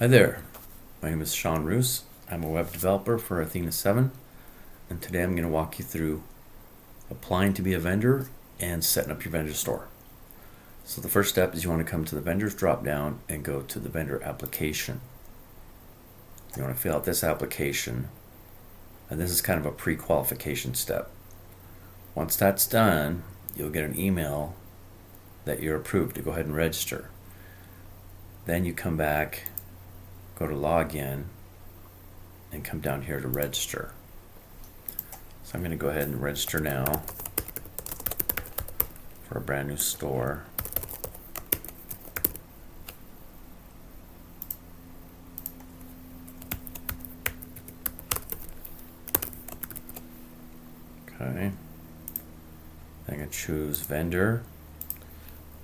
Hi there, my name is Sean Roos. I'm a web developer for Athena VII, and today I'm going to walk you through applying to be a vendor and setting up your vendor store. So the first step is you want to come to the vendors drop down and go to the vendor application. You want to fill out this application, and this is kind of a pre-qualification step. Once that's done, you'll get an email that you're approved to go ahead and register. Then you come back, go to login, and come down here to register. So I'm going to go ahead and register now for a brand new store. Okay. I'm going to choose vendor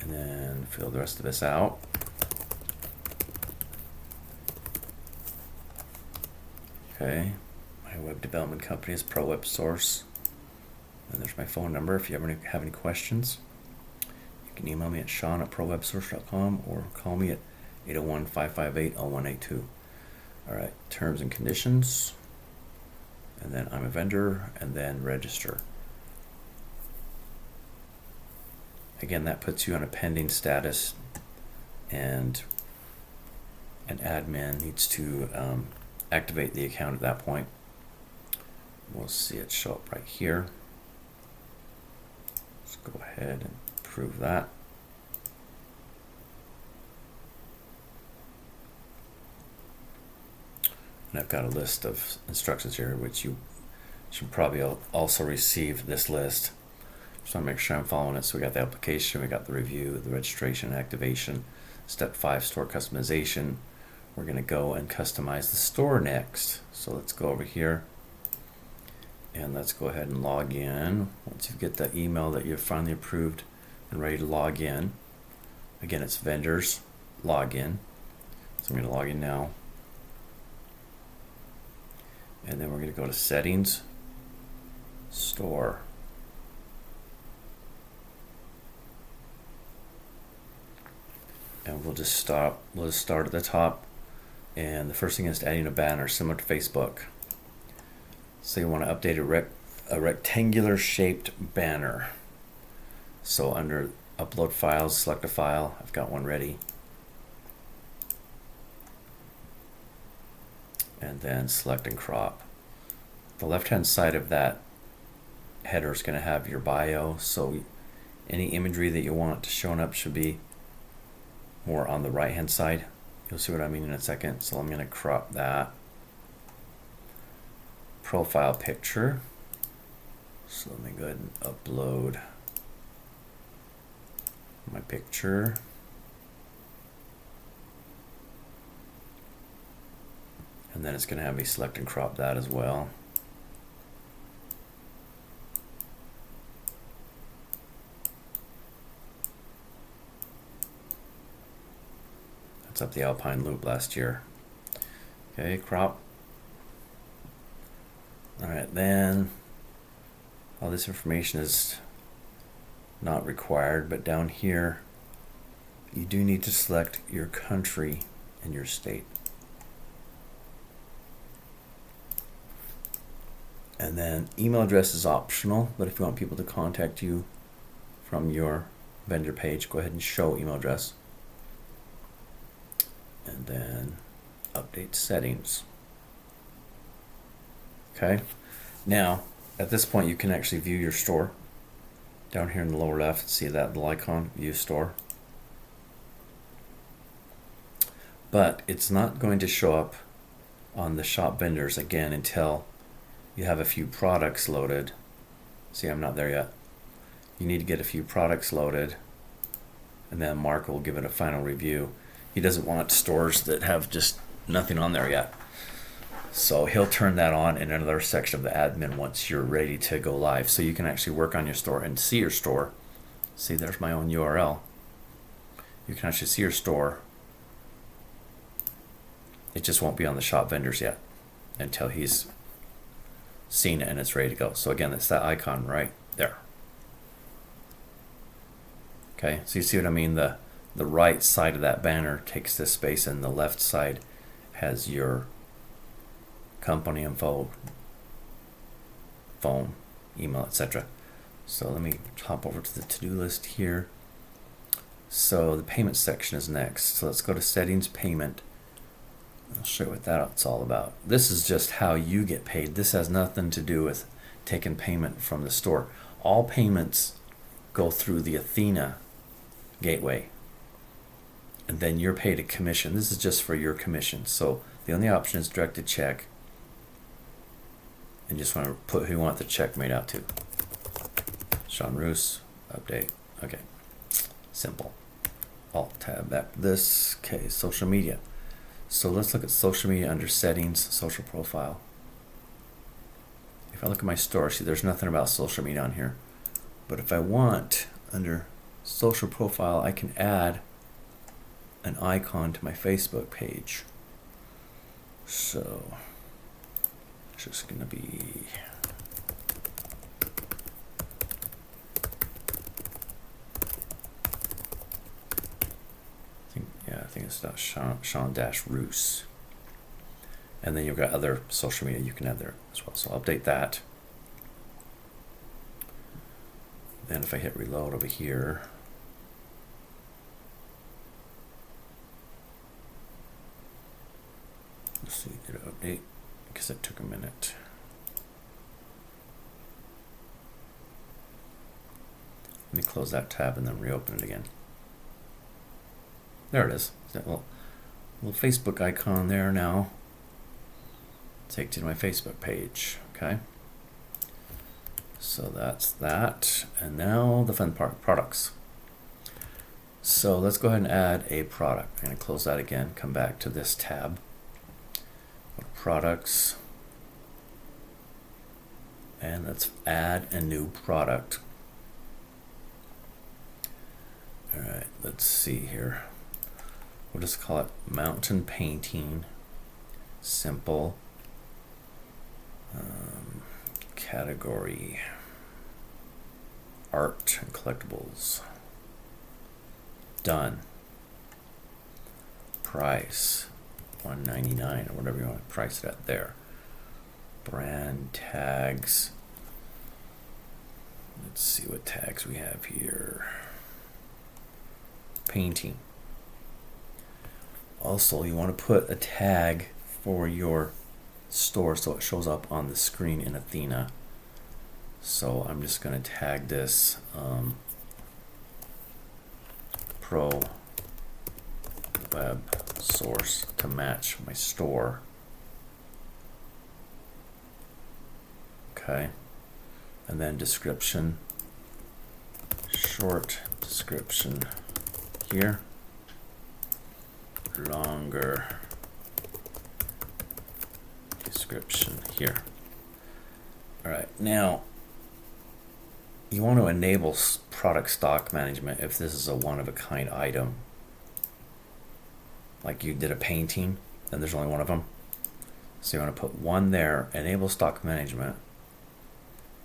and then fill the rest of this out. Okay, my web development company is Pro Web Source, and there's my phone number if you ever have any questions. You can email me at sean@prowebsource.com or call me at 801-558-0182. All right, terms and conditions, and then I'm a vendor, and then register. Again, that puts you on a pending status, and an admin needs to activate the account at that point. We'll see it show up right here. Let's go ahead and approve that. And I've got a list of instructions here, which you should probably also receive this list. Just want to make sure I'm following it. So we got the application, we got the review, the registration, activation, step 5, store customization. We're going to go and customize the store next. So let's go over here and let's go ahead and log in. Once you get that email that you're finally approved and ready to log in, again, it's vendors login. So I'm going to log in now. And then we're going to go to settings, store. And we'll just start at the top. And the first thing is adding a banner similar to Facebook. So you want to update a rectangular shaped banner. So under upload files, select a file. I've got one ready. And then select and crop. The left hand side of that header is going to have your bio. So any imagery that you want showing up should be more on the right hand side. You'll see what I mean in a second. So I'm going to crop that. Profile picture. So let me go ahead and upload my picture. And then it's going to have me select and crop that as well. That's up the Alpine Loop last year. Okay, crop. All right, then all this information is not required, but down here you do need to select your country and your state. And then email address is optional, but if you want people to contact you from your vendor page, go ahead and show email address. And then update settings. Okay, now at this point you can actually view your store. Down here in the lower left, see that little icon, view store. But it's not going to show up on the shop vendors again until you have a few products loaded. See, I'm not there yet. You need to get a few products loaded, and then Mark will give it a final review. He doesn't want stores that have just nothing on there yet. So he'll turn that on in another section of the admin once you're ready to go live. So you can actually work on your store and see your store. See, there's my own URL. You can actually see your store. It just won't be on the shop vendors yet until he's seen it and it's ready to go. So again, it's that icon right there. Okay, so you see what I mean? The right side of that banner takes this space and the left side has your company info, phone, email, etc. So let me hop over to the to-do list here. So the payment section is next. So let's go to settings, payment. I'll show you what that's all about. This is just how you get paid. This has nothing to do with taking payment from the store. All payments go through the Athena gateway, and then you're paid a commission. This is just for your commission. So the only option is directed check, and just want to put who you want the check made out to. Sean Roos, update. Okay, simple. Alt tab back to this. Okay, social media. So let's look at social media under settings, social profile. If I look at my store, see there's nothing about social media on here. But if I want, under social profile, I can add an icon to my Facebook page. So it's just gonna be I think it's Sean-Roos. And then you've got other social media you can add there as well. So I'll update that. Then if I hit reload over here, let's see, did it update? Because it took a minute. Let me close that tab and then reopen it again. There it is. That little Facebook icon there now. Take you to my Facebook page. Okay. So that's that. And now the fun part, products. So let's go ahead and add a product. I'm going to close that again. Come back to this tab. Go to products. And let's add a new product. All right. Let's see here. We'll just call it mountain painting, simple, category, art and collectibles, done, price, $1.99 or whatever you want to price it at there, brand tags, let's see what tags we have here, painting. Also, you want to put a tag for your store so it shows up on the screen in Athena. So I'm just going to tag this Pro Web Source to match my store. Okay. And then description, short description here. Longer description here. All right, now you want to enable product stock management if this is a one-of-a-kind item. Like you did a painting, and there's only one of them. So you want to put one there, enable stock management,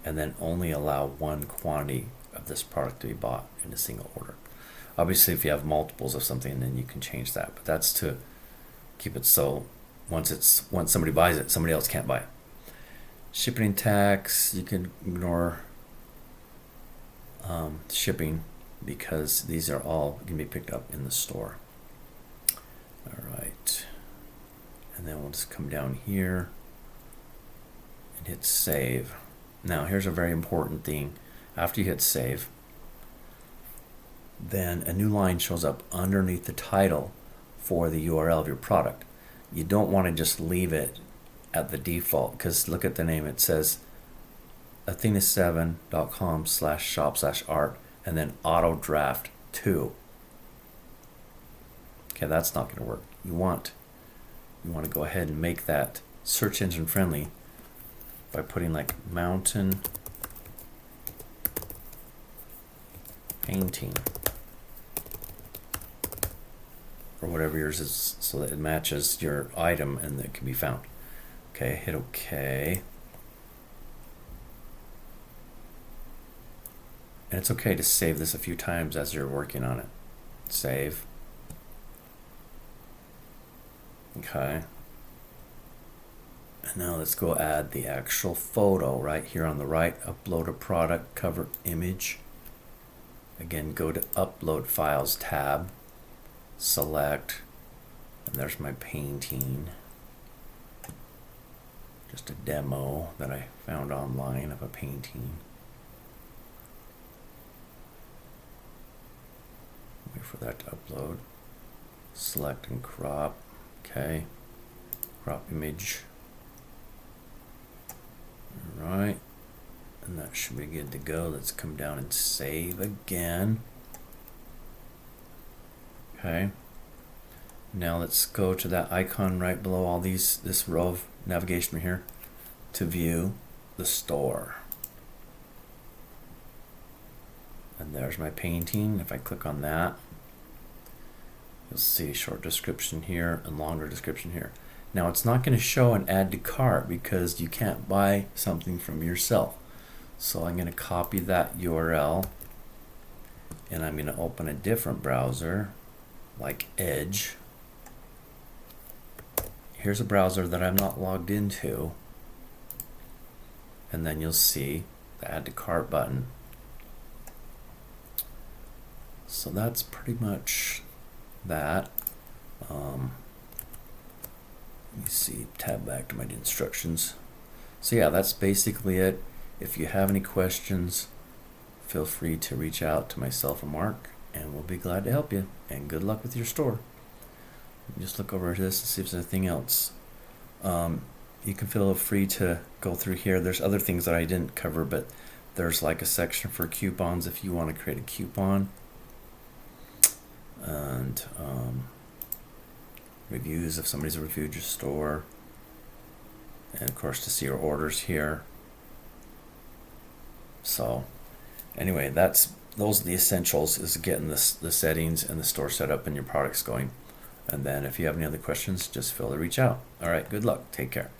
and then only allow one quantity of this product to be bought in a single order. Obviously, if you have multiples of something, then you can change that. But that's to keep it so once somebody buys it, somebody else can't buy it. Shipping and tax, you can ignore shipping because these are all can be picked up in the store. All right, and then we'll just come down here and hit save. Now, here's a very important thing. After you hit save, then a new line shows up underneath the title for the URL of your product. You don't want to just leave it at the default because look at the name. It says athena7.com/shop/art and then auto draft 2. Okay, that's not going to work. You want to go ahead and make that search engine friendly by putting like mountain painting or whatever yours is so that it matches your item and it can be found. Okay, hit OK. And it's okay to save this a few times as you're working on it. Save. Okay. And now let's go add the actual photo right here on the right. Upload a product cover image. Again, go to Upload Files tab, select, and there's my painting. Just a demo that I found online of a painting. Wait for that to upload. Select and crop. Okay. Crop image. Alright. And that should be good to go. Let's come down and save again. Okay. Now let's go to that icon right below all these, this row of navigation here, to view the store. And there's my painting. If I click on that, you'll see a short description here and longer description here. Now it's not going to show an add to cart because you can't buy something from yourself. So I'm going to copy that URL and I'm going to open a different browser like Edge. Here's a browser that I'm not logged into, and then you'll see the add to cart button. So that's pretty much that. Let me see, tab back to my instructions. So yeah, that's basically it. If you have any questions, feel free to reach out to myself or Mark, and we'll be glad to help you. And good luck with your store. Just look over at this and see if there's anything else. You can feel free to go through here. There's other things that I didn't cover, but there's like a section for coupons if you want to create a coupon. And reviews if somebody's reviewed your store. And of course to see your orders here. So anyway, those are the essentials, is getting the settings and the store set up and your products going. And then if you have any other questions, just feel free to reach out. All right, good luck. Take care.